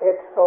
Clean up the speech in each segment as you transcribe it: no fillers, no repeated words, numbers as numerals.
100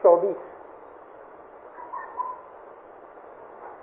24।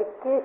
21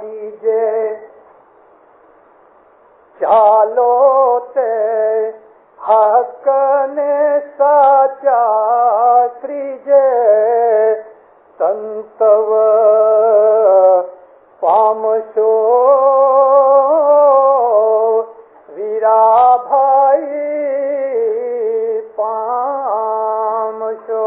بیجے ચાલોતે હકને સાચા ત્રીજે સંતવ પામશો વીરાભાઈ પામશો.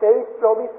23-24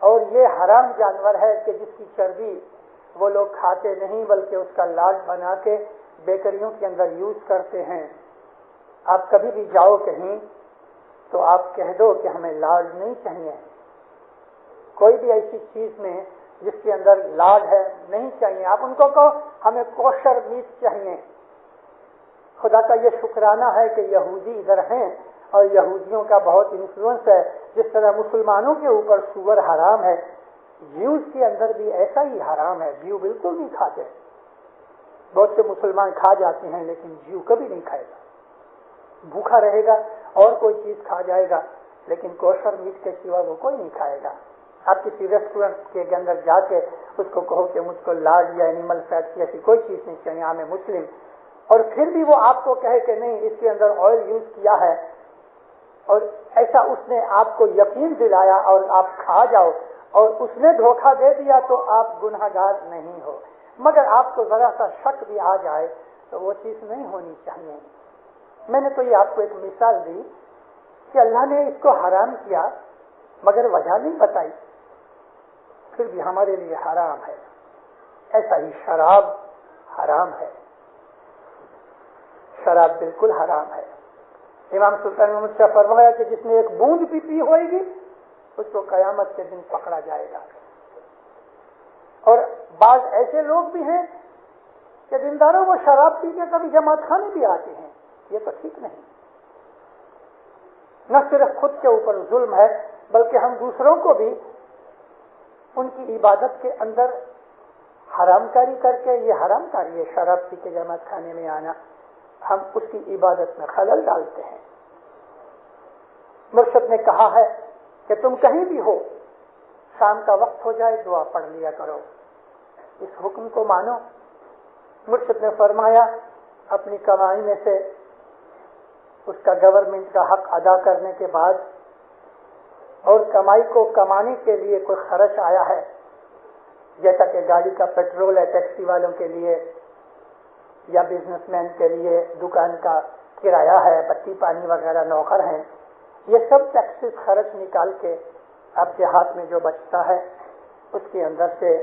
اور یہ حرام جانور ہے کہ جس کی چربی وہ لوگ کھاتے نہیں بلکہ اس کا لاڈ بنا کے بیکریوں کے اندر یوز کرتے ہیں. آپ کبھی بھی جاؤ کہیں تو آپ کہہ دو کہ ہمیں لاڈ نہیں چاہیے. کوئی بھی ایسی چیز میں جس کے اندر لاڈ ہے نہیں چاہیے. آپ ان کو کہو ہمیں کوشر میٹ چاہیے. خدا کا یہ شکرانہ ہے کہ یہودی ادھر ہیں اور یہودیوں کا بہت انفلوئنس ہے. جس طرح مسلمانوں کے اوپر سور حرام ہے، جیوز کے اندر بھی ایسا ہی حرام ہے. جیو بالکل نہیں کھاتے. بہت سے مسلمان کھا جاتے ہیں لیکن جیو کبھی نہیں کھائے گا. بھوکا رہے گا اور کوئی چیز کھا جائے گا لیکن کوشر میٹ کے سوا وہ کوئی نہیں کھائے گا. آپ کسی ریسٹورینٹ کے اندر جا کے اس کو کہو کہ مجھ کو لاڈ یا اینیمل فیٹ کی ایسی کوئی چیز نہیں چاہیے، عام مسلم، اور پھر بھی وہ آپ کو کہے کہ نہیں اس کے اندر آئل یوز کیا ہے، اور ایسا اس نے آپ کو یقین دلایا اور آپ کھا جاؤ اور اس نے دھوکہ دے دیا تو آپ گنہگار نہیں ہو. مگر آپ کو ذرا سا شک بھی آ جائے تو وہ چیز نہیں ہونی چاہیے. میں نے تو یہ آپ کو ایک مثال دی کہ اللہ نے اس کو حرام کیا مگر وجہ نہیں بتائی، پھر بھی ہمارے لیے حرام ہے. ایسا ہی شراب حرام ہے. شراب بالکل حرام ہے. امام سلطان محمد شاہ فرمایا کہ جس نے ایک بوند بھی پی ہوئے گی اس کو قیامت کے دن پکڑا جائے گا. اور بعض ایسے لوگ بھی ہیں کہ دینداروں وہ شراب پی کے کبھی جماعت خانے بھی آتے ہیں. یہ تو ٹھیک نہیں. نہ صرف خود کے اوپر ظلم ہے بلکہ ہم دوسروں کو بھی ان کی عبادت کے اندر حرام کاری کر کے، یہ حرام کاری ہے شراب پی کے جماعت خانے میں آنا، ہم اس کی عبادت میں خلل ڈالتے ہیں. مرشد نے کہا ہے کہ تم کہیں بھی ہو، شام کا وقت ہو جائے دعا پڑھ لیا کرو. اس حکم کو مانو. مرشد نے فرمایا اپنی کمائی میں سے اس کا گورنمنٹ کا حق ادا کرنے کے بعد اور کمائی کو کمانے کے لیے کوئی خرچ آیا ہے، جیسا کہ گاڑی کا پیٹرول ہے ٹیکسی والوں کے لیے یا بزنس مین کے لیے دکان کا کرایہ ہے، بتی پانی وغیرہ نوکر ہیں، یہ سب ٹیکسز خرچ نکال کے آپ کے ہاتھ میں جو بچتا ہے اس کے اندر سے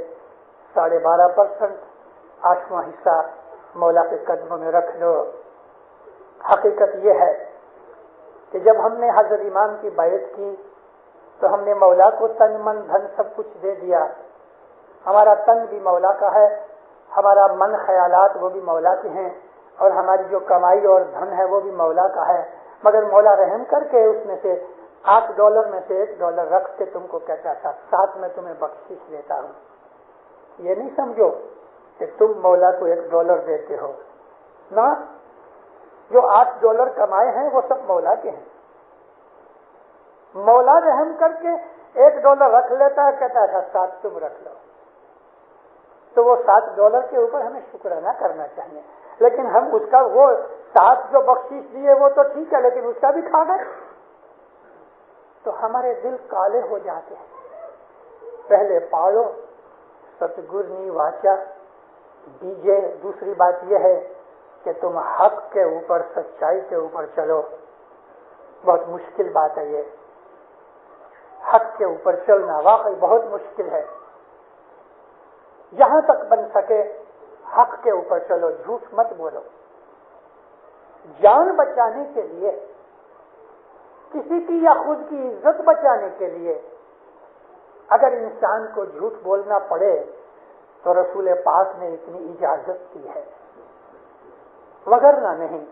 12.5% 8واں حصہ مولا کے قدموں میں رکھ دو. حقیقت یہ ہے کہ جب ہم نے حضرت امام کی بیعت کی تو ہم نے مولا کو تن من دھن سب کچھ دے دیا. ہمارا تن بھی مولا کا ہے، ہمارا من خیالات وہ بھی مولا کے ہیں، اور ہماری جو کمائی اور دھن ہے وہ بھی مولا کا ہے. مگر مولا رحم کر کے اس میں سے $8 میں سے $1 رکھ کے تم کو کہتا تھا 7 میں تمہیں بخشش دیتا ہوں. یہ نہیں سمجھو کہ تم مولا کو $1 دیتے ہو، نہ، جو $8 کمائے ہیں وہ سب مولا کے ہیں. مولا رحم کر کے $1 رکھ لیتا ہے، کہتا تھا 7 تم رکھ لو. تو وہ $7 کے اوپر ہمیں شکرانہ کرنا چاہیے. لیکن ہم اس کا وہ 7 جو بخشش دیے وہ تو ٹھیک ہے لیکن اس کا بھی کھا گئے تو ہمارے دل کالے ہو جاتے ہیں. پہلے پاڑو ستگرنی واچا دیجیے. دوسری بات یہ ہے کہ تم حق کے اوپر، سچائی کے اوپر چلو. بہت مشکل بات ہے یہ، حق کے اوپر چلنا واقعی بہت مشکل ہے. جہاں تک بن سکے حق کے اوپر چلو، جھوٹ مت بولو. جان بچانے کے لیے، کسی کی یا خود کی عزت بچانے کے لیے اگر انسان کو جھوٹ بولنا پڑے تو رسول پاک نے اتنی اجازت کی ہے، وگرنہ نہیں.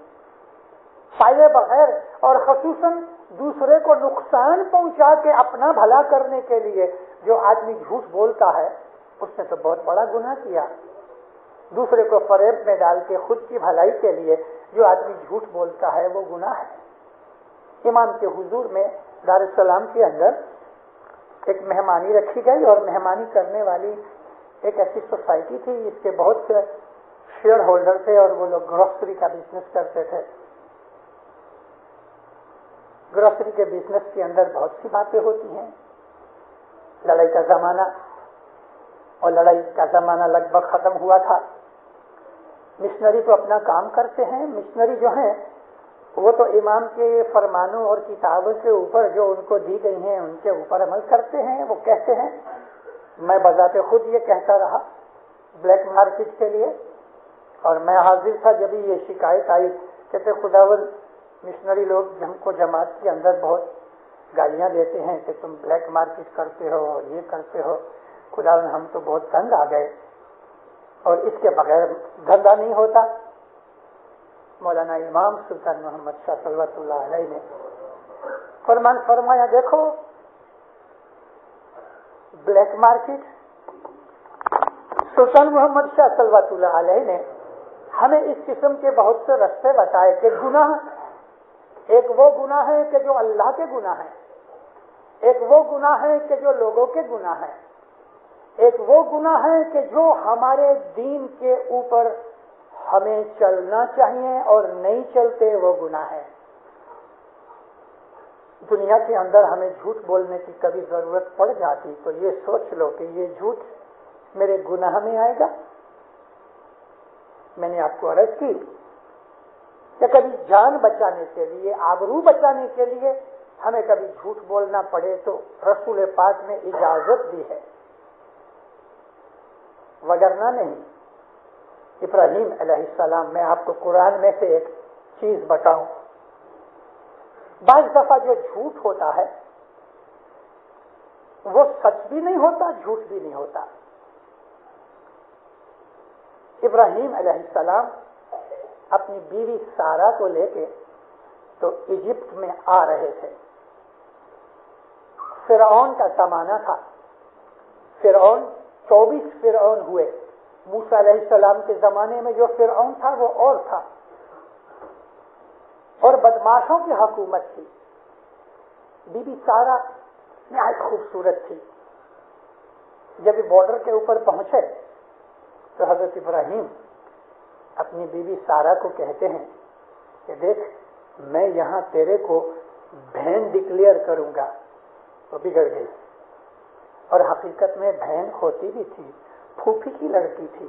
فائدے بغیر اور خصوصاً دوسرے کو نقصان پہنچا کے اپنا بھلا کرنے کے لیے جو آدمی جھوٹ بولتا ہے اس نے تو بہت بڑا گناہ کیا. دوسرے کو فریب میں ڈال کے خود کی بھلائی کے لیے جو آدمی جھوٹ بولتا ہے وہ گناہ ہے. امام کے حضور میں دار السلام کے اندر ایک مہمانی رکھی گئی اور مہمانی کرنے والی ایک ایسی سوسائٹی تھی جس کے بہت سے شیئر ہولڈر تھے اور وہ لوگ گروسری کا بزنس کرتے تھے. گروسری کے بزنس کے اندر بہت سی باتیں ہوتی ہیں. لڑائی کا زمانہ، اور لڑائی کا زمانہ لگ بھگ ختم ہوا تھا. مشنری تو اپنا کام کرتے ہیں. مشنری جو ہیں وہ تو امام کے فرمانوں اور کتابوں کے اوپر جو ان کو دی گئی ہیں ان کے اوپر عمل کرتے ہیں. وہ کہتے ہیں میں بذات خود یہ کہتا رہا بلیک مارکیٹ کے لیے، اور میں حاضر تھا جب یہ شکایت آئی. کہتے خداوند مشنری لوگ ہم کو جماعت کے اندر بہت گالیاں دیتے ہیں کہ تم بلیک مارکیٹ کرتے ہو اور یہ کرتے ہو. خداوند ہم تو بہت تنگ آ گئے اور اس کے بغیر دھندا نہیں ہوتا. مولانا امام سلطان محمد شاہ صلوات اللہ علیہ نے فرمایا دیکھو بلیک مارکیٹ، سلطان محمد شاہ صلوات اللہ علیہ نے ہمیں اس قسم کے بہت سے رستے بتائے کہ گناہ ایک وہ گناہ ہے کہ جو اللہ کے گناہ ہے، ایک وہ گناہ ہے کہ جو لوگوں کے گناہ ہے، ایک وہ گناہ ہے کہ جو ہمارے دین کے اوپر ہمیں چلنا چاہیے اور نہیں چلتے وہ گناہ ہے. دنیا کے اندر ہمیں جھوٹ بولنے کی کبھی ضرورت پڑ جاتی تو یہ سوچ لو کہ یہ جھوٹ میرے گناہ میں آئے گا. میں نے آپ کو عرض کی کہ کبھی جان بچانے کے لیے، آبرو بچانے کے لیے ہمیں کبھی جھوٹ بولنا پڑے تو رسول پاک نے اجازت دی ہے، وگرنہ نہیں. ابراہیم علیہ السلام، میں آپ کو قرآن میں سے ایک چیز بتاؤں. بعض دفعہ جو جھوٹ ہوتا ہے وہ سچ بھی نہیں ہوتا، جھوٹ بھی نہیں ہوتا. ابراہیم علیہ السلام اپنی بیوی سارا کو لے کے تو ایجپٹ میں آ رہے تھے. فرعون کا زمانہ تھا. فرعون 24 فرعون ہوئے. موسیٰ علیہ السلام کے زمانے میں جو فرعون تھا وہ اور تھا، اور بدماشوں کی حکومت تھی. بی بی سارا نہایت خوبصورت تھی. جب بارڈر کے اوپر پہنچے تو حضرت ابراہیم اپنی بیوی سارا کو کہتے ہیں کہ دیکھ میں یہاں تیرے کو بہن ڈکلیئر کروں گا. تو بگڑ گئی، اور حقیقت میں بہن ہوتی بھی تھی، پھوپھی کی لڑکی تھی.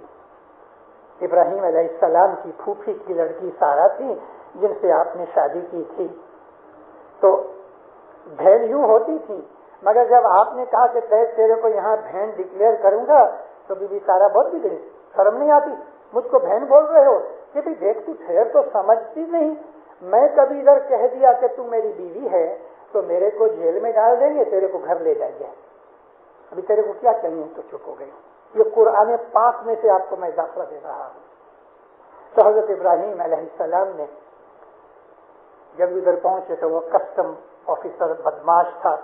ابراہیم علیہ السلام کی پھوپھی کی لڑکی سارا تھی جن سے آپ نے شادی کی تھی. تو بہن یوں ہوتی تھی، مگر جب آپ نے کہا کہ تیرے کو یہاں بہن ڈکلیئر کروں گا تو بی بی سارا بہت بگڑی. شرم نہیں آتی، مجھ کو بہن بول رہے ہو؟ کہ بھی دیکھ تو ٹھہر، تو سمجھتی نہیں. میں کبھی ادھر کہہ دیا کہ تم میری بیوی ہے تو میرے کو جیل میں ڈال دیں گے، تیرے کو گھر لے جائیں گے. ابھی تیرے کو کیا چاہیے؟ تو چپ ہو گئی. یہ قرآن پاک میں سے آپ کو میں داخلہ دے رہا ہوں. تو حضرت ابراہیم علیہ السلام نے جب ادھر پہنچے تو وہ کسٹم آفیسر بدماش تھا.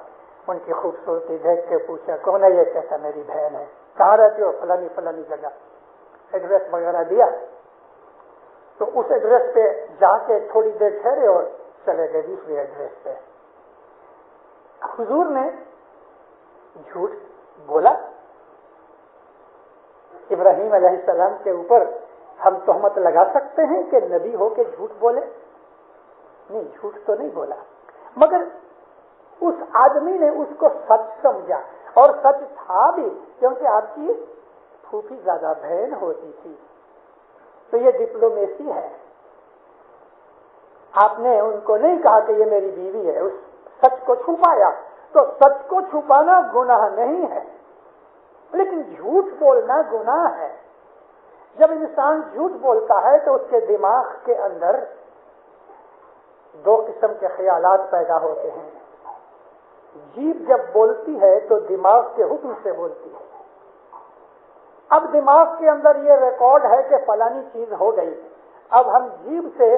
ان کی خوبصورتی دیکھ کے پوچھا کون ہے یہ؟ کہتا میری بہن ہے. کہاں رہتی ہو؟ فلانی فلانی جگہ. ایڈریس وغیرہ دیا. تو اس ایڈریس پہ جا کے تھوڑی دیر ٹھہرے اور چلے گئے دوسری ایڈریس پہ. حضور نے جھوٹ بولا. ابراہیم علیہ السلام کے اوپر ہم تہمت لگا سکتے ہیں کہ نبی ہو کے جھوٹ بولے؟ نہیں، جھوٹ تو نہیں بولا، مگر اس آدمی نے اس کو سچ سمجھا، اور سچ تھا بھی، کیونکہ آپ کی پھوپھی زیادہ بہن ہوتی تھی. تو یہ ڈپلومیسی ہے. آپ نے ان کو نہیں کہا کہ یہ میری بیوی ہے، اس سچ کو چھپایا. تو سچ کو چھپانا گناہ نہیں ہے، لیکن جھوٹ بولنا گناہ ہے. جب انسان جھوٹ بولتا ہے تو اس کے دماغ کے اندر دو قسم کے خیالات پیدا ہوتے ہیں. جیب جب بولتی ہے تو دماغ کے حکم سے بولتی ہے. اب دماغ کے اندر یہ ریکارڈ ہے کہ فلانی چیز ہو گئی. اب ہم جیب سے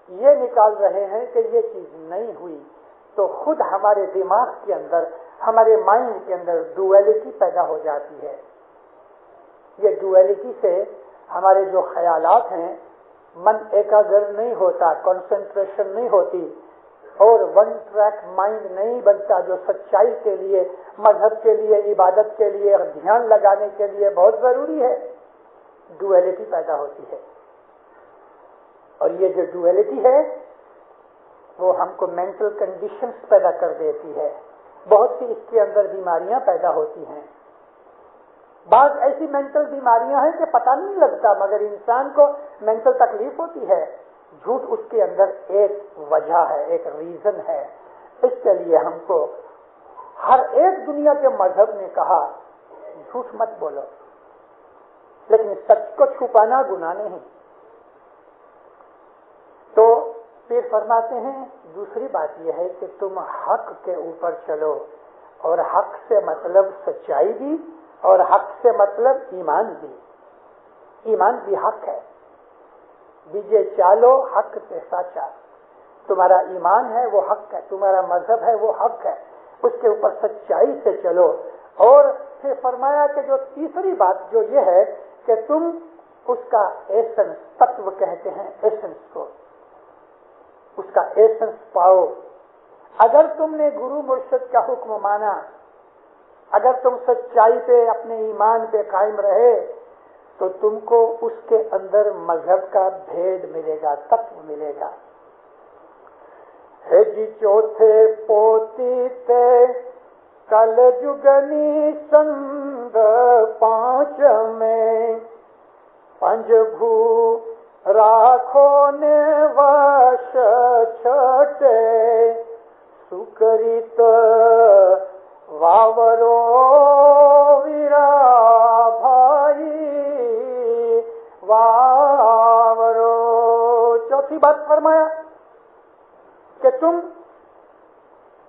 یہ نکال رہے ہیں کہ یہ چیز نہیں ہوئی، تو خود ہمارے دماغ کے اندر، ہمارے مائنڈ کے اندر ڈویلٹی پیدا ہو جاتی ہے. یہ ڈویلٹی سے ہمارے جو خیالات ہیں، من ایکاگر نہیں ہوتا، کنسنٹریشن نہیں ہوتی، اور ون ٹریک مائنڈ نہیں بنتا، جو سچائی کے لیے، مذہب کے لیے، عبادت کے لیے، دھیان لگانے کے لیے بہت ضروری ہے. ڈویلٹی پیدا ہوتی ہے، اور یہ جو ڈویلٹی ہے وہ ہم کو مینٹل کنڈیشنز پیدا کر دیتی ہے. بہت سی اس کے اندر بیماریاں پیدا ہوتی ہیں. بعض ایسی مینٹل بیماریاں ہیں کہ پتہ نہیں لگتا، مگر انسان کو مینٹل تکلیف ہوتی ہے. جھوٹ اس کے اندر ایک وجہ ہے، ایک ریزن ہے. اس کے لیے ہم کو ہر ایک دنیا کے مذہب نے کہا جھوٹ مت بولو، لیکن سچ کو چھپانا گناہ نہیں. تو پھر فرماتے ہیں دوسری بات یہ ہے کہ تم حق کے اوپر چلو، اور حق سے مطلب سچائی بھی، اور حق سے مطلب ایمان بھی. ایمان بھی حق ہے. بیجے چالو حق پہ سچا. تمہارا ایمان ہے وہ حق ہے، تمہارا مذہب ہے وہ حق ہے، اس کے اوپر سچائی سے چلو. اور پھر فرمایا کہ جو تیسری بات جو یہ ہے کہ تم اس کا ایسنس، تتو کہتے ہیں ایسنس کو، اس کا ایسنس پاؤ. اگر تم نے گرو مرشد کا حکم مانا، اگر تم سچائی پہ، اپنے ایمان پہ قائم رہے، تو تم کو اس کے اندر مذہب کا بھید ملے گا، تتو ملے گا. ہے جی چوتھے پوتی تے کل جگنی سند پانچ میں، پنج بھو راکھو نے وش چھٹے، سکریت واورو ویرا بھائی واورو. چوتھی بات فرمایا کہ تم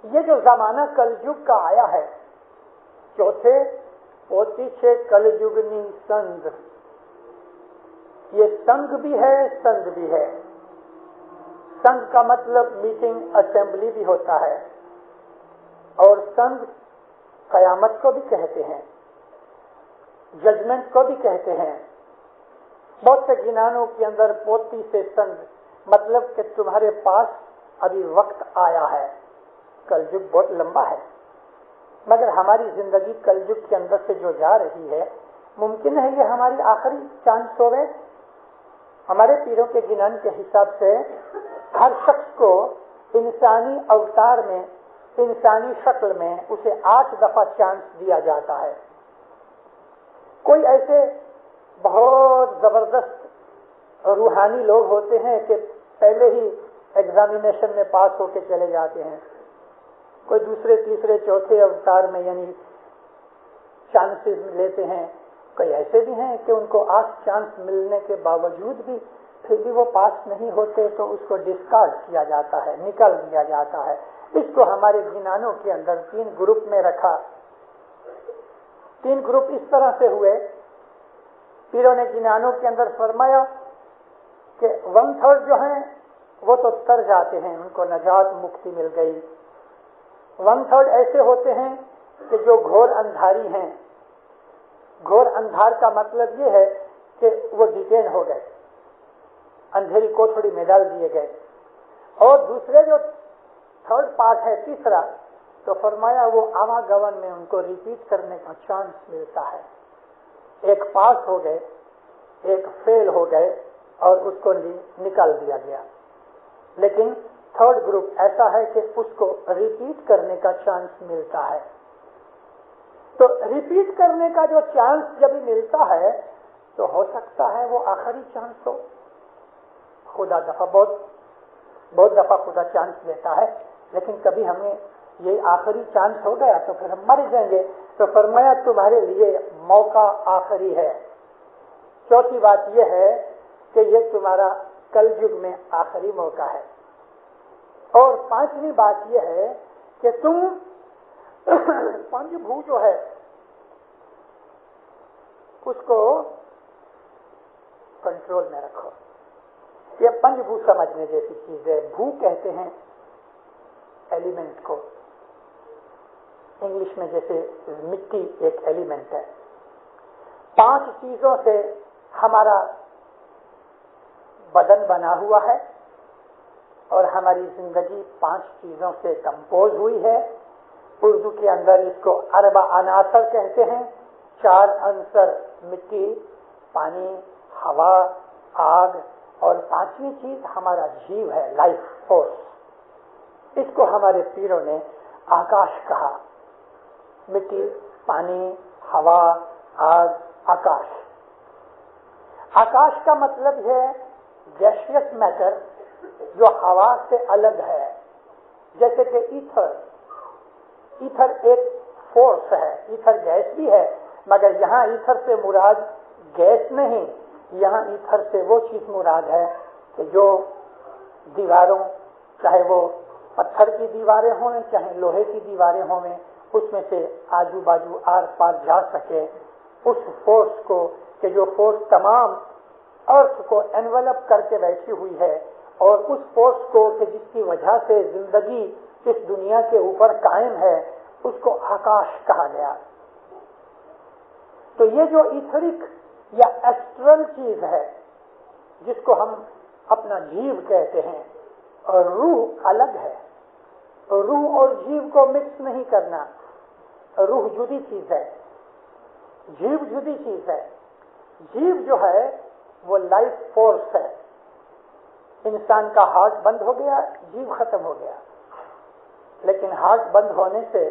یہ جو زمانہ کلجگ کا آیا ہے، چوتھے پوتی چھے کلجگنی سنگ، یہ سنگ بھی ہے سنگ بھی ہے. سنگ کا مطلب میٹنگ، اسمبلی بھی ہوتا ہے، اور سنگ قیامت کو بھی کہتے ہیں، ججمنٹ کو بھی کہتے ہیں. بہت سے گنانوں کے اندر پوتی سے سنگ مطلب کہ تمہارے پاس ابھی وقت آیا ہے. کلجگ بہت لمبا ہے، مگر ہماری زندگی کلجگ کے اندر سے جو جا رہی ہے، ممکن ہے یہ ہماری آخری چانس ہوئے. ہمارے پیروں کے گنان کے حساب سے ہر شخص کو انسانی اوتار میں، انسانی شکل میں اسے 8 دفعہ چانس دیا جاتا ہے. کوئی ایسے بہت زبردست روحانی لوگ ہوتے ہیں کہ پہلے ہی ایگزامینیشن میں پاس ہو کے چلے جاتے ہیں. کوئی دوسرے تیسرے چوتھے اوتار میں یعنی چانسز لیتے ہیں. کوئی ایسے بھی ہیں کہ ان کو 8 چانس ملنے کے باوجود بھی پھر بھی وہ پاس نہیں ہوتے، تو اس کو ڈسکارڈ کیا جاتا ہے، نکال دیا جاتا ہے. اس کو ہمارے گنانوں کے اندر 3 گروپ میں رکھا. 3 گروپ اس طرح سے ہوئے. پیروں نے گنانوں کے اندر فرمایا کہ 1/3 جو ہیں وہ تو تر جاتے ہیں، ان کو نجات مکتی مل گئی. 1/3 ایسے ہوتے ہیں کہ جو گھور اندھاری ہیں. گھور اندھار کا مطلب یہ ہے کہ وہ ڈیٹین ہو گئے، اندھیری کوٹھڑی میں ڈال دیے گئے. اور دوسرے جو 3rd پارٹ ہے، تیسرا، تو فرمایا وہ آواگمن میں ان کو ریپیٹ کرنے کا چانس ملتا ہے. ایک پاس ہو گئے، ایک فیل ہو گئے، اور اس کو نکال دیا گیا. لیکن 3rd گروپ ایسا ہے کہ اس کو ریپیٹ کرنے کا چانس ملتا ہے. تو ریپیٹ کرنے کا جو چانس جب ملتا ہے تو ہو سکتا ہے وہ آخری چانس ہو. خدا بہت دفعہ خدا چانس دیتا ہے، لیکن کبھی ہمیں یہ آخری چانس ہو گیا تو پھر ہم مر جائیں گے. تو فرمایا تمہارے لیے موقع آخری ہے. چوتھی بات یہ ہے کہ یہ تمہارا کلجگ میں آخری موقع ہے. اور 5ویں بات یہ ہے کہ تم 5 بھو جو ہے اس کو کنٹرول میں رکھو. یہ 5 بھو سمجھنے جیسی چیز ہے. بھو کہتے ہیں ایلیمنٹ کو، انگلش میں جیسے مٹی ایک ایلیمنٹ ہے. 5 چیزوں سے ہمارا بدن بنا ہوا ہے، اور ہماری زندگی 5 چیزوں سے کمپوز ہوئی ہے. اردو کے اندر اس کو 4 عناصر کہتے ہیں. 4 عنصر، مٹی، پانی، ہوا، آگ، اور 5ویں چیز ہمارا جیو ہے، لائف فورس. اس کو ہمارے پیروں نے آکاش کہا. مٹی، پانی، ہوا، آگ، آکاش. آکاش کا مطلب ہے گیشیس میٹر، جو ہوا سے الگ ہے، جیسے کہ ایتھر ایک فورس ہے، ایتھر گیس بھی ہے، مگر یہاں ایتھر سے مراد گیس نہیں، یہاں ایتھر سے وہ چیز مراد ہے کہ جو دیواروں، چاہے وہ پتھر کی دیواریں ہوں چاہے لوہے کی دیواریں ہوں، اس میں سے آجو باجو آر پار جا سکے، اس فورس کو کہ جو فورس تمام ارتھ کو انویلپ کر کے بیٹھی ہوئی ہے، اور اس فورس کو کہ جس کی وجہ سے زندگی اس دنیا کے اوپر قائم ہے، اس کو آکاش کہا گیا۔ تو یہ جو ایتھرک یا ایسٹرل چیز ہے، جس کو ہم اپنا جیو کہتے ہیں، اور روح الگ ہے، روح اور جیو کو مکس نہیں کرنا، روح جدی چیز ہے، جیو جدی چیز ہے۔ جیو جو ہے وہ لائف فورس ہے، انسان کا ہارٹ بند ہو گیا، جیو ختم ہو گیا، لیکن ہارٹ بند ہونے سے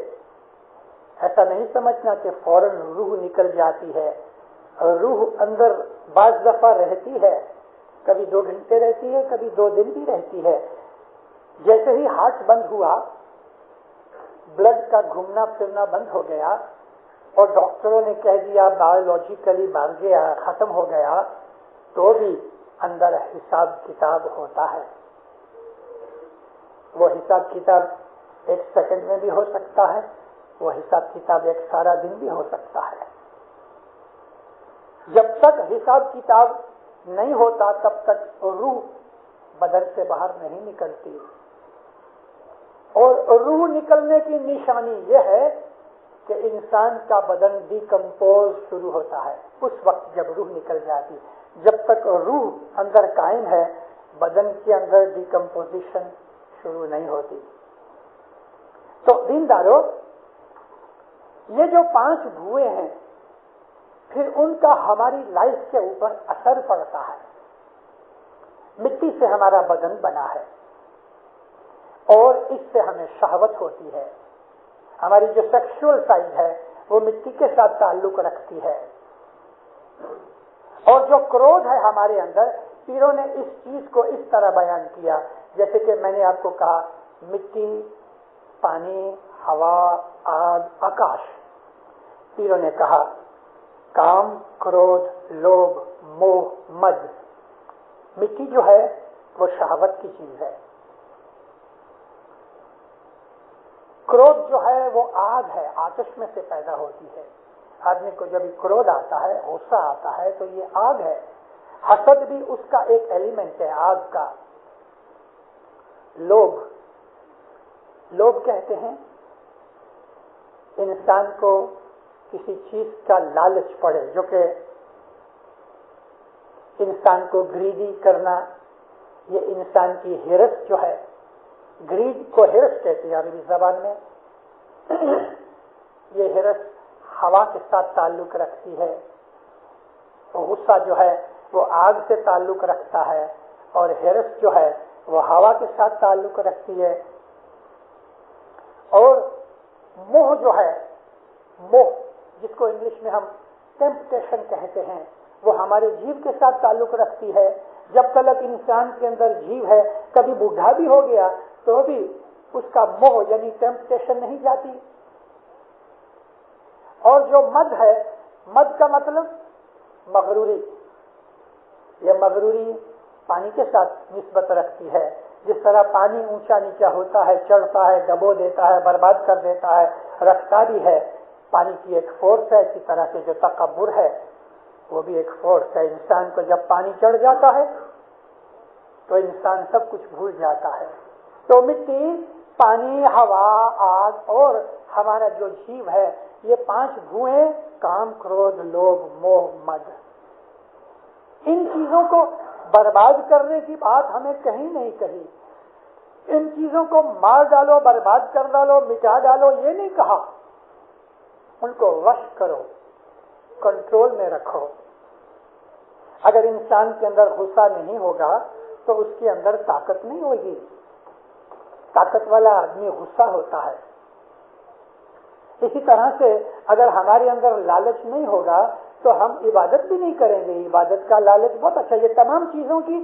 ایسا نہیں سمجھنا کہ فوراً روح نکل جاتی ہے، روح اندر بعض دفعہ رہتی ہے، کبھی 2 گھنٹے رہتی ہے، کبھی 2 دن بھی رہتی ہے۔ جیسے ہی ہارٹ بند ہوا، بلڈ کا گھومنا پھرنا بند ہو گیا، اور ڈاکٹروں نے کہہ دیا بایولوجیکلی مر گیا، ختم ہو گیا، تو بھی اندر حساب کتاب ہوتا ہے۔ وہ حساب کتاب 1 سیکنڈ میں بھی ہو سکتا ہے، وہ حساب کتاب 1 سارا دن بھی ہو سکتا ہے۔ جب تک حساب کتاب نہیں ہوتا تب تک روح بدن سے باہر نہیں نکلتی، اور روح نکلنے کی نشانی یہ ہے کہ انسان کا بدن ڈیکمپوز شروع ہوتا ہے۔ اس وقت جب روح نکل جاتی، جب تک روح اندر قائم ہے، بدن کے اندر ڈیکمپوزیشن شروع نہیں ہوتی۔ تو دیندارو، یہ جو 5 بھوئیں ہیں، پھر ان کا ہماری لائف کے اوپر اثر پڑتا ہے۔ مٹی سے ہمارا بدن بنا ہے، اور اس سے ہمیں شہوت ہوتی ہے۔ ہماری جو سیکشول سائڈ ہے وہ مٹی کے ساتھ تعلق رکھتی ہے، اور جو کرودھ ہے ہمارے اندر، پیروں نے اس چیز کو اس طرح بیان کیا، جیسے کہ میں نے آپ کو کہا مٹی، پانی، ہوا، آگ، آکاش۔ پیروں نے کہا کام، کرودھ، لوبھ، موہ، مد۔ مٹی جو ہے وہ شہوت کی چیز ہے، کرودھ جو ہے وہ آگ ہے، آتش میں سے پیدا ہوتی ہے۔ آدمی کو جب کرودھ آتا ہے، غصہ آتا ہے، تو یہ آگ ہے۔ حسد بھی اس کا ایک ایلیمنٹ ہے، آگ کا۔ لوبھ، لوبھ کہتے ہیں انسان کو کسی چیز کا لالچ پڑے، جو کہ انسان کو گریڈی کرنا، یہ انسان کی ہرس جو ہے، گریڈ کو ہرس کہتے ہیں عربی زبان میں۔ یہ ہرس ہوا کے ساتھ تعلق رکھتی ہے، غصہ جو ہے وہ آگ سے تعلق رکھتا ہے، اور ہرس جو ہے وہ ہوا کے ساتھ تعلق رکھتی ہے۔ اور موہ جو ہے، موہ جس کو انگلش میں ہم ٹیمپٹیشن کہتے ہیں، وہ ہمارے جیو کے ساتھ تعلق رکھتی ہے۔ جب تک انسان کے اندر جیو ہے، کبھی بوڑھا بھی ہو گیا تو بھی اس کا موہ یعنی ٹیمپٹیشن نہیں جاتی۔ اور جو مد ہے، مد کا مطلب مغروری، یہ مغروری پانی کے ساتھ نسبت رکھتی ہے۔ جس طرح پانی اونچا نیچا ہوتا ہے، چڑھتا ہے، ڈبو دیتا ہے، برباد کر دیتا ہے، رکھتا بھی ہے، پانی کی ایک فورس ہے۔ اسی طرح سے جو تکبر ہے وہ بھی ایک فورس ہے۔ انسان کو جب پانی چڑھ جاتا ہے تو انسان سب کچھ بھول جاتا ہے۔ تو مٹی، پانی، ہوا، آگ اور ہمارا جو جیو ہے، یہ 5 بھوئیں، کام، کرودھ، لوبھ، موہ، مد۔ ان چیزوں کو برباد کرنے کی بات ہمیں کہیں نہیں کہی۔ ان چیزوں کو مار ڈالو، برباد کر ڈالو، مٹا ڈالو، یہ نہیں کہا۔ ان کو وش کرو، کنٹرول میں رکھو۔ اگر انسان کے اندر غصہ نہیں ہوگا تو اس کے اندر طاقت نہیں ہوگی۔ طاقت والا آدمی غصہ ہوتا ہے۔ اسی طرح سے اگر ہمارے اندر لالچ نہیں ہوگا تو ہم عبادت بھی نہیں کریں گے۔ عبادت کا لالچ بہت اچھا، یہ تمام چیزوں کی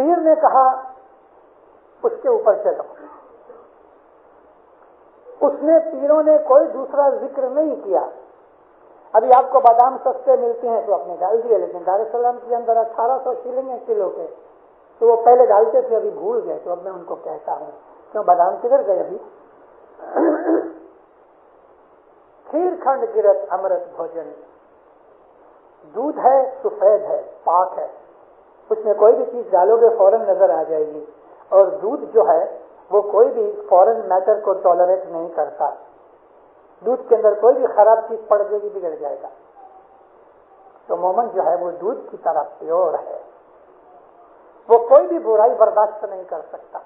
پیر نے کہا اس کے اوپر چلو. اس نے پیروں نے کوئی دوسرا ذکر نہیں کیا. ابھی آپ کو بادام سستے ملتے ہیں تو آپ نے ڈال دیے, لیکن دار السلام کے اندر 1800 شلنگ ہیں کلو کے, تو وہ پہلے ڈالتے تھے, ابھی بھول گئے. تو اب میں ان کو کہتا ہوں کیوں بادام کدھر گئے ابھی. کھیر کھنڈ گرت امرت بھوجن, دودھ ہے سفید ہے پاک ہے, اس میں کوئی بھی چیز ڈالو گے فوراً نظر آ جائے گی, اور دودھ جو ہے وہ کوئی بھی فورن میٹر کو ٹالریٹ نہیں کرتا. دودھ کے اندر کوئی بھی خراب چیز پڑ جائے گی بگڑ جائے گا. تو مومن جو ہے وہ دودھ کی طرح پیور ہے, وہ کوئی بھی برائی برداشت نہیں کر سکتا.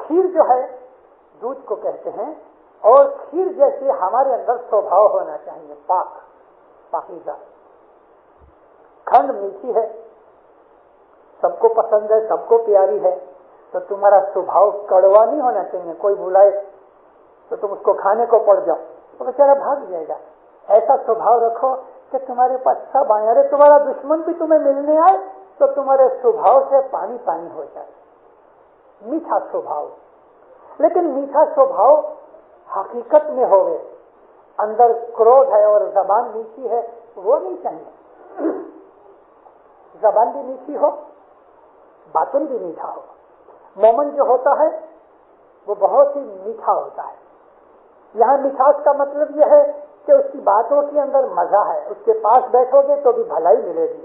کھیر جو ہے دودھ کو کہتے ہیں, اور کھیر جیسے ہمارے اندر سوبھاؤ ہونا چاہیے, پاک پاکیزہ. کھنڈ میٹھی ہے, سب کو پسند ہے, سب کو پیاری ہے, تو تمہارا سوبھاؤ کڑوا نہیں ہونا چاہیے. کوئی بلائے تو تم اس کو کھانے کو پڑ جاؤ تو بیچارہ بھاگ جائے گا. ایسا سوبھاؤ رکھو کہ تمہارے پاس سب آئے. ارے تمہارا دشمن بھی تمہیں ملنے آئے تو تمہارے سوبھاؤ سے پانی پانی ہو جائے. میٹھا سوبھاؤ, لیکن میٹھا سوبھاؤ حقیقت میں ہوئے, اندر کرودھ ہے اور زبان میٹھی ہے, وہ نہیں چاہیے. زبان بھی میٹھی ہو, باطن بھی میٹھا ہو. مومن جو ہوتا ہے وہ بہت ہی میٹھا ہوتا ہے. یہاں مٹھاس کا مطلب یہ ہے کہ اس کی باتوں کے اندر مزہ ہے. اس کے پاس بیٹھو گے تو بھی بھلائی ملے گی,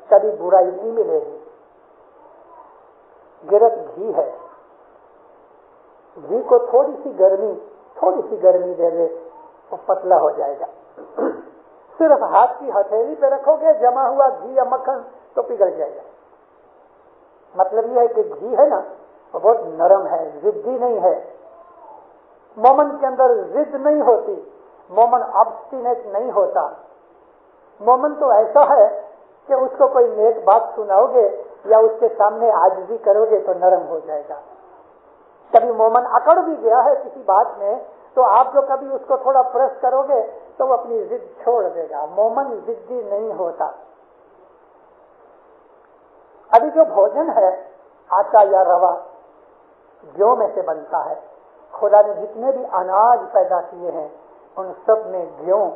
کبھی برائی نہیں ملے گی. گرت گھی ہے, گھی کو تھوڑی سی گرمی دے دے تو پتلا ہو جائے گا. صرف ہاتھ کی ہتھیلی پہ رکھو گے جمع ہوا گھی یا مکھن تو پگھل جائے گا. مطلب یہ ہے کہ گھی ہے نا وہ بہت نرم ہے, ضدی نہیں ہے. مومن کے اندر ضد نہیں ہوتی, مومن ابسٹینٹ نہیں ہوتا. مومن تو ایسا ہے کہ اس کو کوئی نیک بات سناؤ گے یا اس کے سامنے عاجزی کرو گے تو نرم ہو جائے گا. کبھی مومن اکڑ بھی گیا ہے کسی بات میں تو آپ جو کبھی اس کو تھوڑا پریس کرو گے تو وہ اپنی ضد چھوڑ دے گا. مومن ضدی نہیں ہوتا. ابھی جو بھوجن ہے آٹا یا روا گیہوں میں سے بنتا ہے. خدا نے جتنے بھی اناج پیدا کیے ہیں ان سب میں گیہوں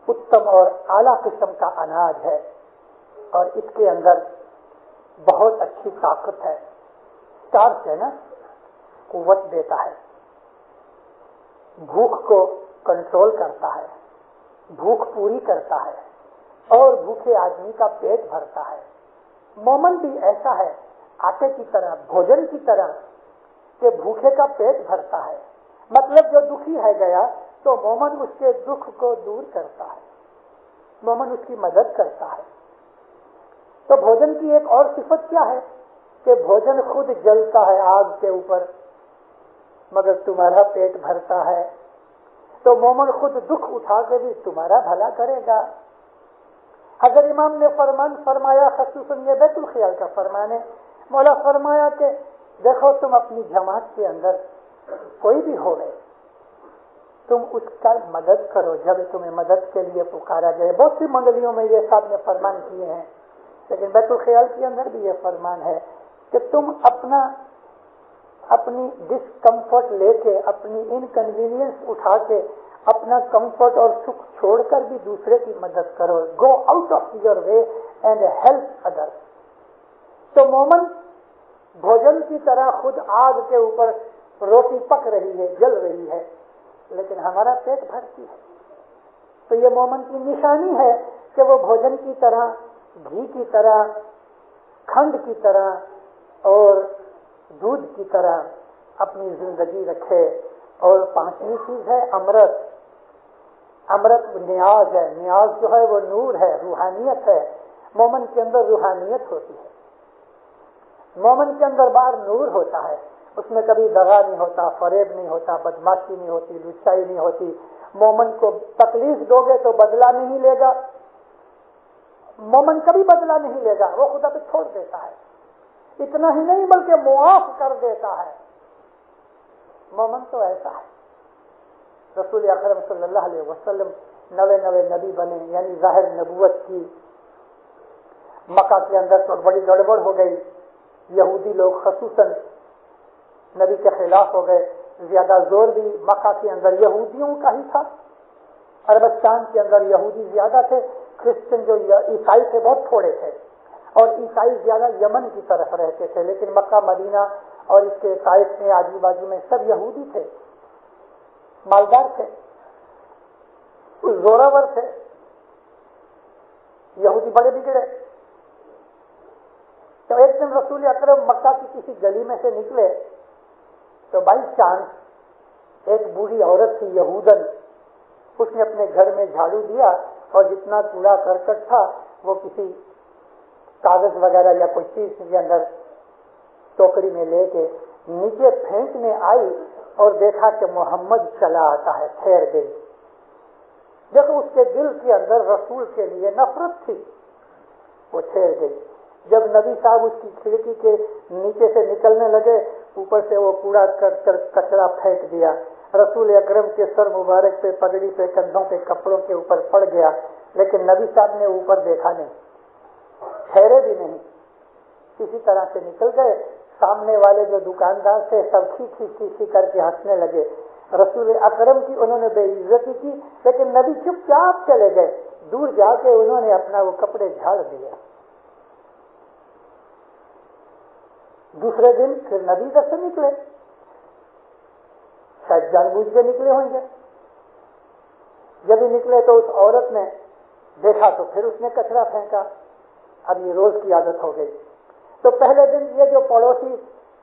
اتم اور اعلیٰ قسم کا اناج ہے, اور اس کے اندر بہت اچھی طاقت ہے. اسٹارچ ہے نا, قوت دیتا ہے, بھوک کو کنٹرول کرتا ہے, بھوک پوری کرتا ہے, اور بھوکے آدمی کا پیٹ بھرتا ہے. مومن بھی ایسا ہے آٹے کی طرح, بھوجن کی طرح, کہ بھوکے کا پیٹ بھرتا ہے. مطلب جو دکھی ہے گیا تو مومن اس کے دکھ کو دور کرتا ہے, مومن اس کی مدد کرتا ہے. تو بھوجن کی ایک اور صفت کیا ہے کہ بھوجن خود جلتا ہے آگ کے اوپر مگر تمہارا پیٹ بھرتا ہے. تو مومن خود دکھ اٹھا کے بھی تمہارا بھلا کرے گا. حضرت امام نے فرمان فرمایا, خصوصاً یہ بیت الخیال کا فرمان ہے, مولا فرمایا کہ دیکھو تم اپنی جماعت کے اندر کوئی بھی ہو گئے, تم اس کا مدد کرو جب تمہیں مدد کے لیے پکارا جائے. بہت سی منڈلیوں میں یہ صاحب نے فرمان کیے ہیں, لیکن بیت الخیال کے اندر بھی یہ فرمان ہے کہ تم اپنی ڈسکمفرٹ لے کے, اپنی انکنوینئنس اٹھا کے, اپنا کمفرٹ اور سکھ چھوڑ کر بھی دوسرے کی مدد کرو. Go out of your way and help others. تو مومن بھوجن کی طرح خود آگ کے اوپر روٹی پک رہی ہے, جل رہی ہے, لیکن ہمارا پیٹ بھرتی ہے. تو یہ مومن کی نشانی ہے کہ وہ بھوجن کی طرح, گھی کی طرح, کھنڈ کی طرح اور دودھ کی طرح اپنی زندگی رکھے. اور پانچویں چیز ہے امرت. امرت نیاز ہے. نیاز جو ہے وہ نور ہے, روحانیت ہے. مومن کے اندر روحانیت ہوتی ہے, مومن کے اندر باہر نور ہوتا ہے. اس میں کبھی دغا نہیں ہوتا, فریب نہیں ہوتا, بدماشی نہیں ہوتی, لچائی نہیں ہوتی. مومن کو تکلیف دو گے تو بدلہ نہیں لے گا. مومن کبھی بدلہ نہیں لے گا, وہ خدا پہ چھوڑ دیتا ہے. اتنا ہی نہیں بلکہ معاف کر دیتا ہے. مومن تو ایسا ہے. رسول اکرم صلی اللہ علیہ وسلم 99 نبی بنے, یعنی ظاہر نبوت کی. مکہ کے اندر تو بڑی گڑبڑ ہو گئی، یہودی لوگ خصوصاً نبی کے خلاف ہو گئے، زیادہ زور بھی مکہ کے اندر یہودیوں کا ہی تھا، عربستان کے اندر یہودی زیادہ تھے، کرسچن جو عیسائی تھے بہت تھوڑے تھے، اور عیسائی زیادہ یمن کی طرف رہتے تھے، لیکن مکہ مدینہ اور اس کے طائف میں آجو بازو میں سب یہودی تھے، مالدار تھے، زوراور تھے، یہودی بڑے بگڑے۔ تو ایک دن رسول اکرم مکہ کی کسی گلی میں سے نکلے تو بائی چانس ایک بوڑھی عورت تھی یہودن، اس نے اپنے گھر میں جھاڑو دیا اور جتنا کوڑا کرکٹ تھا وہ کسی کاغذ وغیرہ یا کوئی چیز کے اندر ٹوکری میں لے کے نیچے پھینکنے آئی اور دیکھا کہ محمد چلا آتا ہے، ٹھہر گئی۔ دیکھو اس کے دل کے اندر رسول کے لیے نفرت تھی، وہ ٹھہر گئی۔ جب نبی صاحب اس کی کھڑکی کے نیچے سے نکلنے لگے، اوپر سے وہ کوڑا کچرا پھینک دیا، رسول اکرم کے سر مبارک پہ، پگڑی پہ، کندھوں پہ، کپڑوں کے اوپر پڑ گیا، لیکن نبی صاحب نے اوپر دیکھا نہیں، ٹھہرے بھی نہیں، کسی طرح سے نکل گئے۔ سامنے والے جو دکاندار تھے سب کھی کر کے ہنسنے لگے، رسول اکرم کی انہوں نے بے عزتی کی، لیکن نبی چپ چاپ چلے گئے، دور جا کے انہوں نے اپنا وہ کپڑے جھاڑ دیے۔ دوسرے دن پھر نبی ادھر سے نکلے، شاید جان بوجھ کے نکلے ہوں گے، جب ہی نکلے تو اس عورت نے دیکھا تو پھر اس نے کچرا پھینکا، اب یہ روز کی عادت ہو گئی۔ تو پہلے دن یہ جو پڑوسی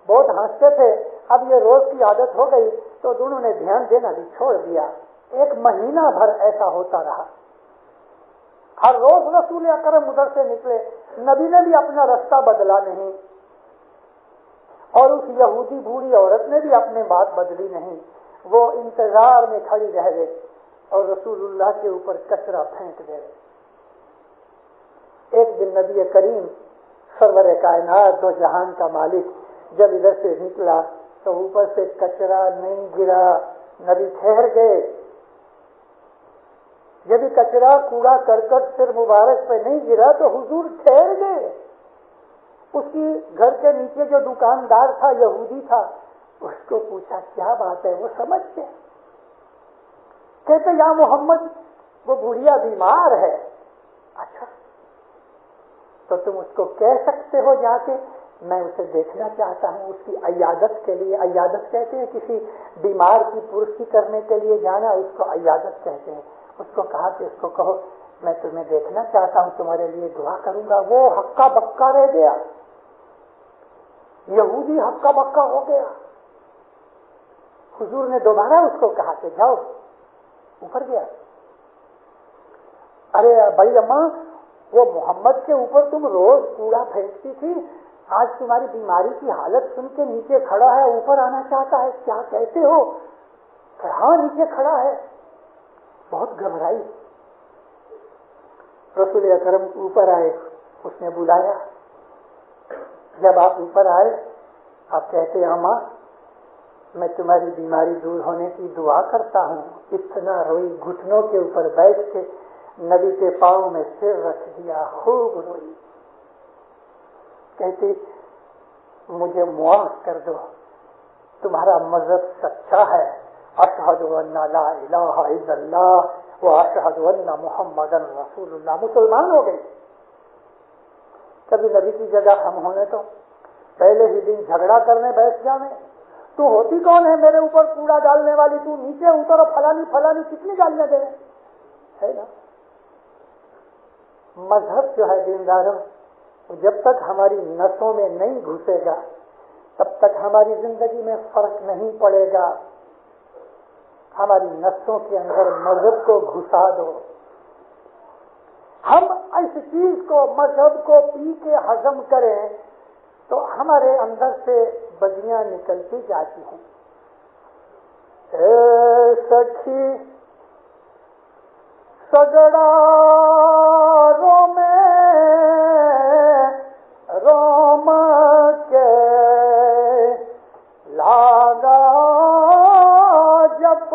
بہت ہنستے تھے، اب یہ روز کی عادت ہو گئی تو دونوں نے دھیان دینا بھی چھوڑ دیا۔ ایک مہینہ بھر ایسا ہوتا رہا، ہر روز رسول اکرم ادھر سے نکلے، نبی نے بھی اپنا رستہ بدلا نہیں، اور اس یہودی بوڑھی عورت نے بھی اپنی بات بدلی نہیں، وہ انتظار میں کھڑی رہ گئی اور رسول اللہ کے اوپر کچرا پھینک دے۔ ایک دن نبی کریم سرور کائنات دو جہان کا مالک جب ادھر سے نکلا تو اوپر سے کچرا نہیں گرا، نبی ٹھہر گئے۔ جب کچرا کوڑا کرکٹ سر مبارک پہ نہیں گرا تو حضور ٹھہر گئے۔ اس کی گھر کے نیچے جو دکاندار تھا یہودی تھا، اس کو پوچھا کیا بات ہے، وہ سمجھ گیا، کہتے یا محمد وہ بڑھیا بیمار ہے۔ اچھا تو تم اس کو کہہ سکتے ہو جا کے میں اسے دیکھنا چاہتا ہوں، اس کی عیادت کے لیے، عیادت کہتے ہیں کسی بیمار کی پرسی کرنے کے لیے جانا، اس کو عیادت کہتے ہیں۔ اس کو کہا کہ اس کو کہو میں تمہیں دیکھنا چاہتا ہوں، تمہارے لیے دعا کروں گا۔ وہ ہکا بکا رہ گیا، یہودی ہکا بکا ہو گیا۔ حضور نے دوبارہ اس کو کہا کہ جاؤ، اوپر گیا۔ ارے بھائی اماں، وہ محمد کے اوپر تم روز کوڑا پھینکتی تھی، آج تمہاری بیماری کی حالت سن کے نیچے کھڑا ہے، اوپر آنا چاہتا ہے، کیا کہتے ہو؟ کہ ہاں نیچے کھڑا ہے۔ بہت گھبرائی، رسول اکرم اوپر آئے، اس نے بلایا۔ جب آپ اوپر آئے آپ کہتے اماں میں تمہاری بیماری دور ہونے کی دعا کرتا ہوں۔ اتنا روئی، گھٹنوں کے اوپر بیٹھ کے نبی کے پاؤں میں سر رکھ دیا، خوب روئی، کہتی مجھے معاف کر دو، تمہارا مذہب سچا ہے، اشہد ان لا الہ الا اللہ و اشہد ان محمد رسول اللہ، مسلمان ہو گئی۔ کبھی نبی کی جگہ ہم ہونے تو پہلے ہی دن جھگڑا کرنے بیٹھ جانے، تو ہوتی کون ہے میرے اوپر کوڑا ڈالنے والی، تو نیچے اتر اور فلانی فلانی کتنی گالیاں دے، ہے نا؟ مذہب جو ہے دینداروں، جب تک ہماری نسوں میں نہیں گھسے گا تب تک ہماری زندگی میں فرق نہیں پڑے گا۔ ہماری نسوں کے اندر مذہب کو گھسا دو، ہم اس چیز کو، مذہب کو پی کے ہضم کریں تو ہمارے اندر سے بدیاں نکلتی جاتی ہیں۔ اے سخی سگڑا روم روم کے لاگا جب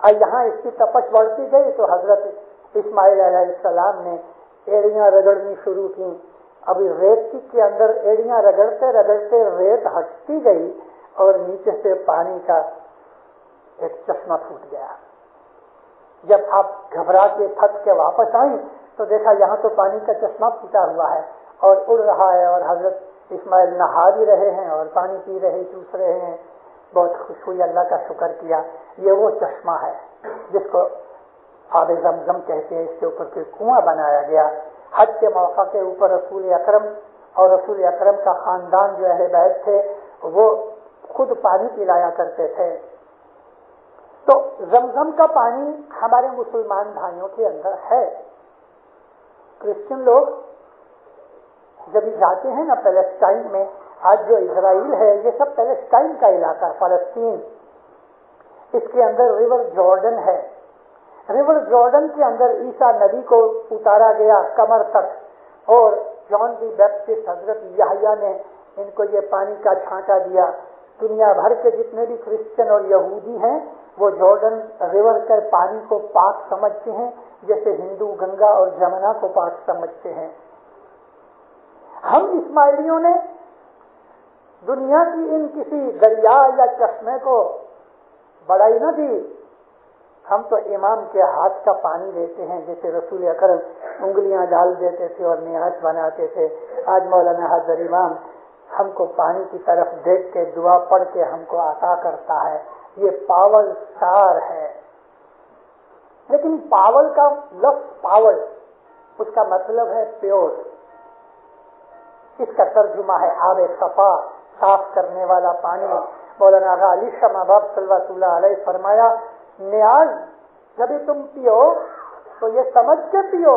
اور یہاں اس کی تپش بڑھتی گئی تو حضرت اسماعیل علیہ السلام نے ایڑیاں رگڑنی شروع کی. ابھی ریت کے اندر ایڑیاں رگڑتے رگڑتے ریت ہٹتی گئی اور نیچے سے پانی کا ایک چشمہ پھوٹ گیا. جب آپ گھبرا کے تھک کے واپس آئیں تو دیکھا یہاں تو پانی کا چشمہ پھوٹا ہوا ہے اور اڑ رہا ہے, اور حضرت اسماعیل نہا بھی رہے ہیں اور پانی پی رہے, چوس رہے ہیں. بہت خوش ہوئی, اللہ کا شکر کیا. یہ وہ چشمہ ہے جس کو آب زمزم کہتے ہیں. اس کے اوپر کوئی کنواں بنایا گیا. حج کے موقع کے اوپر رسول اکرم اور رسول اکرم کا خاندان جو اہل بیت تھے وہ خود پانی پلایا کرتے تھے. تو زمزم کا پانی ہمارے مسلمان بھائیوں کے اندر ہے. کرسچن لوگ جب جاتے ہیں نا پیلسٹائن میں, آج جو اسرائیل ہے یہ سب پیلسٹائن کا علاقہ ہے, فلسطین. اس کے اندر ریور جارڈن ہے. ریور جارڈن کے اندر عیسیٰ نبی کو اتارا گیا کمر تک, اور جان دی بیپٹسٹ حضرت یحییٰ نے ان کو یہ پانی کا چھانٹا دیا. دنیا بھر کے جتنے بھی کرسچن اور یہودی ہیں وہ جارڈن ریور کے پانی کو پاک سمجھتے ہیں, جیسے ہندو گنگا اور جمنا کو پاک سمجھتے ہیں. ہم اسماعیلیوں نے دنیا کی ان کسی دریا یا چشمے کو بڑائی نہ دی. ہم تو امام کے ہاتھ کا پانی لیتے ہیں, جیسے رسول اکرم انگلیاں ڈال دیتے تھے اور نیاز بناتے تھے. آج مولانا حاضر امام ہم کو پانی کی طرف دیکھ کے دعا پڑھ کے ہم کو عطا کرتا ہے. یہ پاول سار ہے. لیکن پاول کا لفظ پاول اس کا مطلب ہے پیور. اس کا ترجمہ ہے آب صفا, صاف کرنے والا پانی. مولانا علی شاہ محبوب صلی اللہ علیہ فرمایا, نیاز جب تم پیو تو یہ سمجھ کے پیو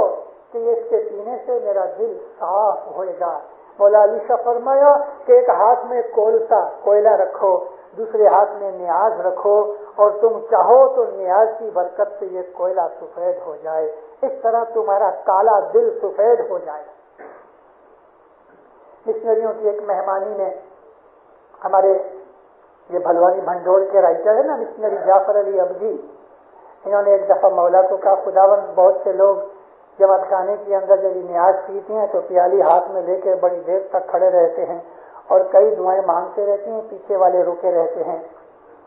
کہ اس کے پینے سے میرا دل صاف ہوئے گا. مولا علی شاہ فرمایا کہ ایک ہاتھ میں کوئلہ رکھو, دوسرے ہاتھ میں نیاز رکھو, اور تم چاہو تو نیاز کی برکت سے یہ کوئلہ سفید ہو جائے. اس طرح تمہارا کالا دل سفید ہو جائے. مشنریوں کی ایک مہمانی نے ہمارے یہ بھلوانی بھنڈور کے رائٹر ہے نا مشنری جعفر علی عبدی, انہوں نے ایک دفعہ مولا کو کہا, خداوند بہت سے لوگ جماعت خانے کے اندر جب نیاز پیتے ہیں تو پیالی ہاتھ میں لے کے بڑی دیر تک کھڑے رہتے ہیں اور کئی دعائیں مانگتے رہتے ہیں, پیچھے والے رکے رہتے ہیں,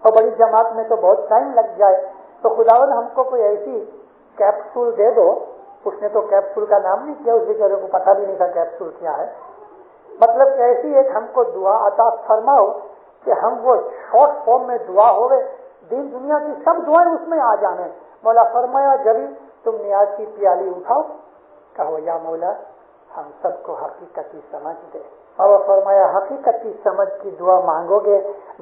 اور بڑی جماعت میں تو بہت ٹائم لگ جائے. تو خداوند ہم کو کوئی ایسی کیپسول دے دو. اس نے تو کیپسول کا نام نہیں کیا, اس بیچارے کو پتہ بھی نہیں تھا کیپسول کیا ہے. مطلب ایسی ایک ہم کو دعا عطا فرماؤ کہ ہم وہ شارٹ فارم میں دعا ہوئے, دین دنیا کی سب دعائیں اس میں آ جانے. مولا فرمایا جبھی تم نیاز کی پیالی اٹھاؤ, کہو یا مولا ہم سب کو حقیقت کی سمجھ دے. اور فرمایا حقیقت کی سمجھ کی دعا مانگو گے,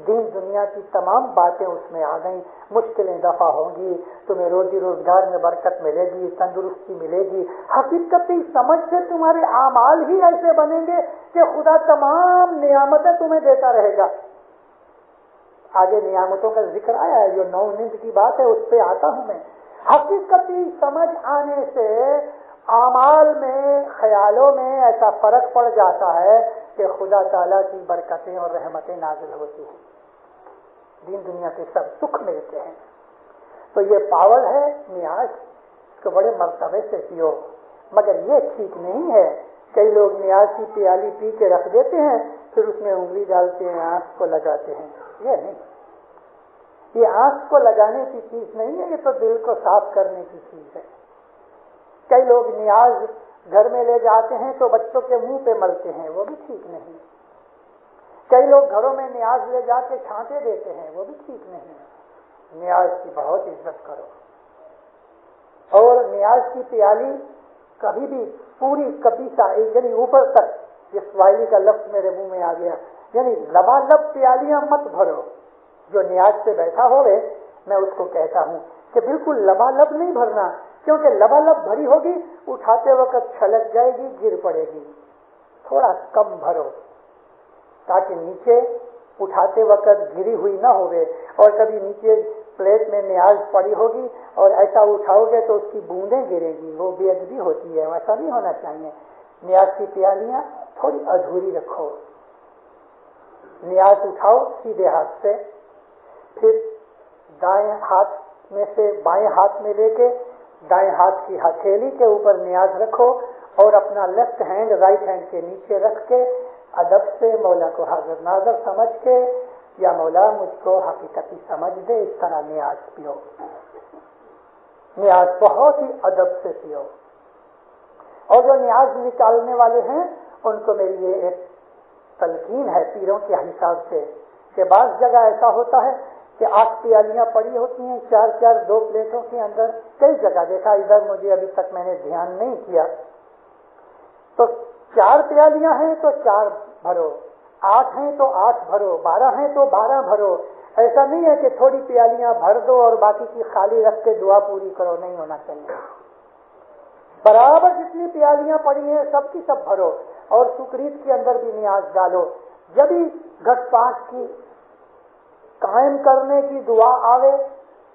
دین دنیا کی تمام باتیں اس میں آ گئیں, مشکلیں دفع ہوں گی, تمہیں روزی روزگار میں برکت ملے گی, تندرستی ملے گی. حقیقت کی سمجھ سے تمہارے اعمال ہی ایسے بنیں گے کہ خدا تمام نعمتیں تمہیں دیتا رہے گا. آگے نعمتوں کا ذکر آیا ہے, جو 9 نیند کی بات ہے اس پہ آتا ہوں میں. حقیقتی سمجھ آنے سے اعمال میں, خیالوں میں ایسا فرق پڑ جاتا ہے کہ خدا تعالیٰ کی برکتیں اور رحمتیں نازل ہوتی ہیں, دین دنیا کے سب سکھ ملتے ہیں. تو یہ پاول ہے نیاز, اس کو بڑے مرتبے سے پیو. مگر یہ ٹھیک نہیں ہے, کئی لوگ نیاز کی پیالی پی کے رکھ دیتے ہیں, پھر اس میں انگلی ڈالتے ہیں, آنکھ کو لگاتے ہیں. یہ نہیں, یہ آنکھ کو لگانے کی چیز نہیں ہے, یہ تو دل کو صاف کرنے کی چیز ہے. کئی لوگ نیاز گھر میں لے جاتے ہیں تو بچوں کے منہ پہ ملتے ہیں, وہ بھی ٹھیک نہیں. کئی لوگ گھروں میں نیاز لے جا کے چھانٹے دیتے ہیں, وہ بھی ٹھیک نہیں. نیاز کی بہت عزت کرو, اور نیاز کی پیالی کبھی بھی پوری کپیسا یعنی اوپر تک, جس وائلی کا لفظ میرے منہ میں آ گیا, یعنی لبالب پیالیاں مت بھرو. جو نیاز سے بیٹھا ہوئے میں اس کو کہتا ہوں کہ بالکل لبالب نہیں بھرنا, کیونکہ لبالب بھری ہوگی اٹھاتے وقت چھلک جائے گی, گر پڑے گی. تھوڑا کم بھرو تاکہ نیچے اٹھاتے وقت گری ہوئی نہ ہوئے, اور کبھی نیچے پلیٹ میں نیاز پڑی ہوگی اور ایسا اٹھاؤ گے تو اس کی بوندیں گرے گی, وہ بے ادبی ہوتی ہے, ایسا نہیں ہونا چاہیے. نیاز کی پیالیاں تھوڑی ادھوری رکھو. نیاز اٹھاؤ سیدھے ہاتھ سے, پھر دائیں ہاتھ میں سے بائیں ہاتھ میں لے کے دائیں ہاتھ کی ہتھیلی کے اوپر نیاز رکھو اور اپنا لیفٹ ہینڈ رائٹ ہینڈ کے نیچے رکھ کے ادب سے مولا کو حاضر ناظر سمجھ کے یا مولا مجھ کو حقیقتی سمجھ دے، اس طرح نیاز پیو. نیاز بہت ہی ادب سے پیو. اور جو نیاز نکالنے والے ہیں ان کو میری یہ ایک تلقین ہے پیروں کے حساب سے کہ بعض جگہ ایسا ہوتا ہے کہ 8 پیالیاں پڑی ہوتی ہیں 4 2 پلیٹوں کے اندر. کئی جگہ دیکھا، ادھر مجھے ابھی تک میں نے دھیان نہیں کیا. تو 4 پیالیاں ہیں تو 4 بھرو، 8 ہیں تو 8 بھرو، 12 ہیں تو 12 بھرو. ایسا نہیں ہے کہ تھوڑی پیالیاں بھر دو اور باقی کی خالی رکھ کے دعا پوری کرو، نہیں ہونا چاہیے. برابر جتنی پیالیاں پڑی ہیں سب کی سب بھرو اور سکریت کے اندر بھی نیاز ڈالو. جب ہی گھٹ 5 کی قائم کرنے کی دعا آوے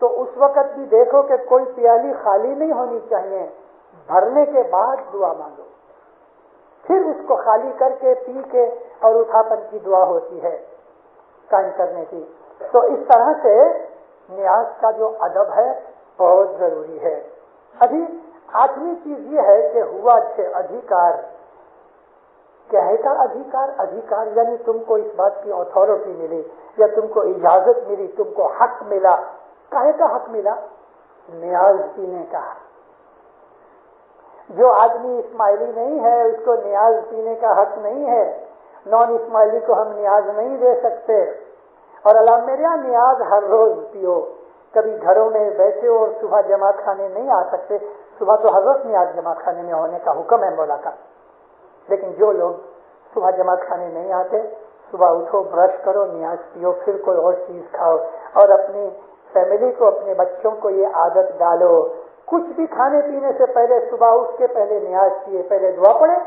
تو اس وقت بھی دیکھو کہ کوئی پیالی خالی نہیں ہونی چاہیے. بھرنے کے بعد دعا مانگو، پھر اس کو خالی کر کے پی کے اور اٹھاپن کی دعا ہوتی ہے قائم کرنے کی. تو اس طرح سے نیاز کا جو ادب ہے بہت ضروری ہے. ابھی 8ویں چیز یہ ہے کہ ہوا اچھے ادھیکار. کہے کا ادھیکار یعنی تم کو اس بات کی اتھارٹی ملی یا تم کو اجازت ملی، تم کو حق ملا. کہے کا حق ملا؟ نیاز پینے کا. جو آدمی اسماعیلی نہیں ہے اس کو نیاز پینے کا حق نہیں ہے. نان اسماعیلی کو ہم نیاز نہیں دے سکتے. اور اللہ میرا نیاز ہر روز پیو. کبھی گھروں میں بیٹھے اور صبح جماعت خانے نہیں آ سکتے، صبح تو ہر روز نیاز جماعت خانے میں ہونے کا حکم ہے مولا کا. لیکن جو لوگ صبح جماعت خانے نہیں آتے، صبح اٹھو، برش کرو، نیاز پیو، پھر کوئی اور چیز کھاؤ. اور اپنی فیملی کو، اپنے بچوں کو یہ عادت ڈالو، کچھ بھی کھانے پینے سے پہلے صبح اٹھ کے پہلے نیاز کیے، پہلے دعا پڑھے،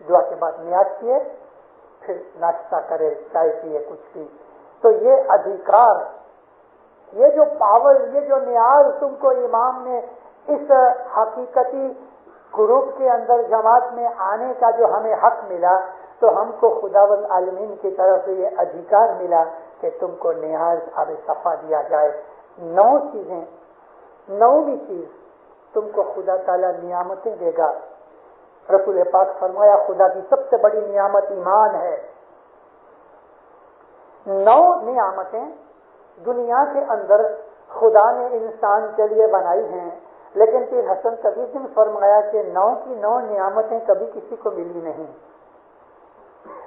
دعا کے بعد نیاز کیے، پھر ناشتہ کرے، چائے پیے، کچھ بھی. تو یہ ادھیکار، یہ جو پاور، یہ جو نیاز تم کو امام نے اس حقیقتی گروپ کے اندر جماعت میں آنے کا جو ہمیں حق ملا، تو ہم کو خداوند عالمین کی طرف سے یہ ادھیکار ملا کہ تم کو نیاز آب صفا دیا جائے. 9 چیزیں، 9ویں چیز تم کو خدا تعالیٰ نعمتیں دے گا. رسول پاک فرمایا خدا کی سب سے بڑی نعمت ایمان ہے. 9 نعمتیں دنیا کے اندر خدا نے انسان کے لیے بنائی ہیں، لیکن پھر حسن کبیر نے فرمایا کہ 9 کی 9 نعمتیں کبھی کسی کو ملی نہیں.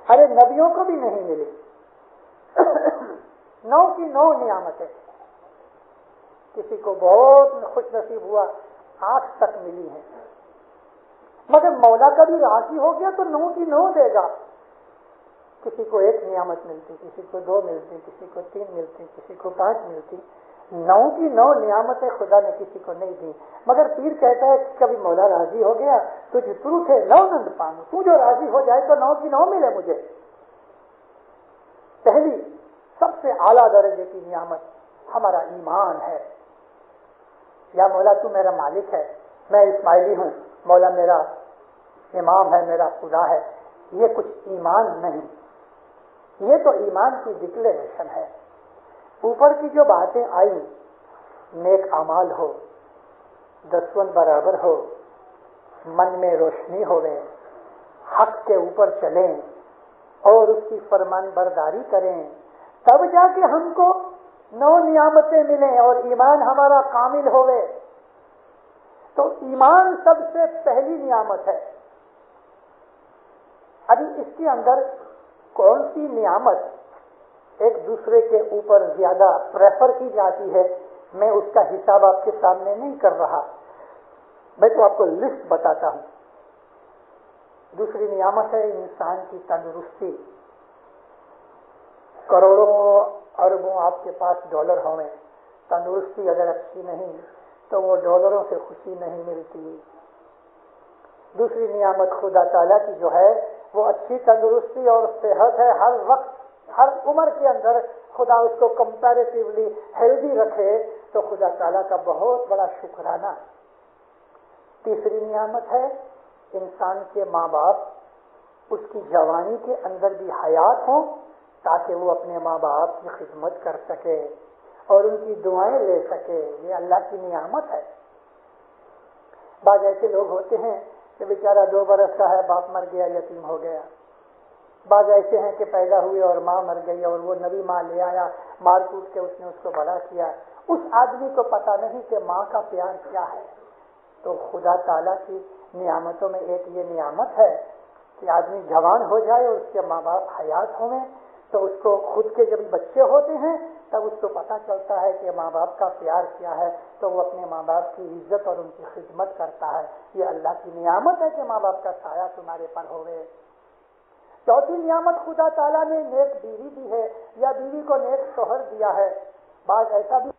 ارے نبیوں کو بھی نہیں ملی. 9 کی 9 نعمتیں کسی کو بہت خوش نصیب ہوا 8 تک ملی ہیں، مگر مولا کا بھی راضی ہو گیا تو 9 کی 9 دے گا. کسی کو 1 نعمت ملتی، کسی کو 2 ملتی، کسی کو 3 ملتی، کسی کو 5 ملتی. 9 کی 9 نعمتیں خدا نے کسی کو نہیں دی. مگر پیر کہتا ہے کہ کبھی مولا راضی ہو گیا تو جترو تھے 9 نند پانو، تو جو راضی ہو جائے تو 9 کی 9 ملے مجھے. پہلی سب سے اعلیٰ درجے کی نعمت ہمارا ایمان ہے. یا مولا تو میرا مالک ہے، میں اسماعیلی ہوں، مولا میرا امام ہے، میرا خدا ہے. یہ کچھ ایمان نہیں، یہ تو ایمان کی ڈکلیریشن ہے. اوپر کی جو باتیں آئی، نیک اعمال ہو، دسون برابر ہو، من میں روشنی ہوئے، حق کے اوپر چلیں اور اس کی فرمان برداری کریں، تب جا کے ہم کو 9 نعمتیں ملیں اور ایمان ہمارا کامل ہوئے. تو ایمان سب سے پہلی نعمت ہے. ابھی اس کے اندر کون سی نعمت ایک دوسرے کے اوپر زیادہ پریفر کی جاتی ہے، میں اس کا حساب آپ کے سامنے نہیں کر رہا، میں تو آپ کو لسٹ بتاتا ہوں. دوسری نعمت ہے انسان کی تندرستی. کروڑوں اربوں آپ کے پاس ڈالر ہوئے، تندرستی اگر اچھی نہیں تو وہ ڈالروں سے خوشی نہیں ملتی. دوسری نعمت خدا تعالیٰ کی جو ہے وہ اچھی تندرستی اور صحت ہے. ہر وقت ہر عمر کے اندر خدا اس کو کمپیریٹیولی ہیلدی رکھے تو خدا تعالیٰ کا بہت بڑا شکرانہ. تیسری نعمت ہے انسان کے ماں باپ اس کی جوانی کے اندر بھی حیات ہوں تاکہ وہ اپنے ماں باپ کی خدمت کر سکے اور ان کی دعائیں لے سکے، یہ اللہ کی نعمت ہے۔ بعض ایسے لوگ ہوتے ہیں کہ بیچارہ 2 برس کا ہے، باپ مر گیا، یتیم ہو گیا۔ بعض ایسے ہیں کہ پیدا ہوئے اور ماں مر گئی اور وہ نبی ماں لے آیا، مار کوٹ کے اس نے اس کو بڑا کیا۔ اس آدمی کو پتا نہیں کہ ماں کا پیار کیا ہے۔ تو خدا تعالیٰ کی نعمتوں میں ایک یہ نعمت ہے کہ آدمی جوان ہو جائے اور اس کے ماں باپ حیات ہوں تو اس کو خود کے جب بچے ہوتے ہیں تب اس کو پتہ چلتا ہے کہ ماں باپ کا پیار کیا ہے، تو وہ اپنے ماں باپ کی عزت اور ان کی خدمت کرتا ہے۔ یہ اللہ کی نعمت ہے کہ ماں باپ کا سایہ تمہارے پر ہوئے۔ چوتھی نعمت خدا تعالیٰ نے نیک بیوی دی ہے یا بیوی کو نیک شوہر دیا ہے۔ بعض ایسا بھی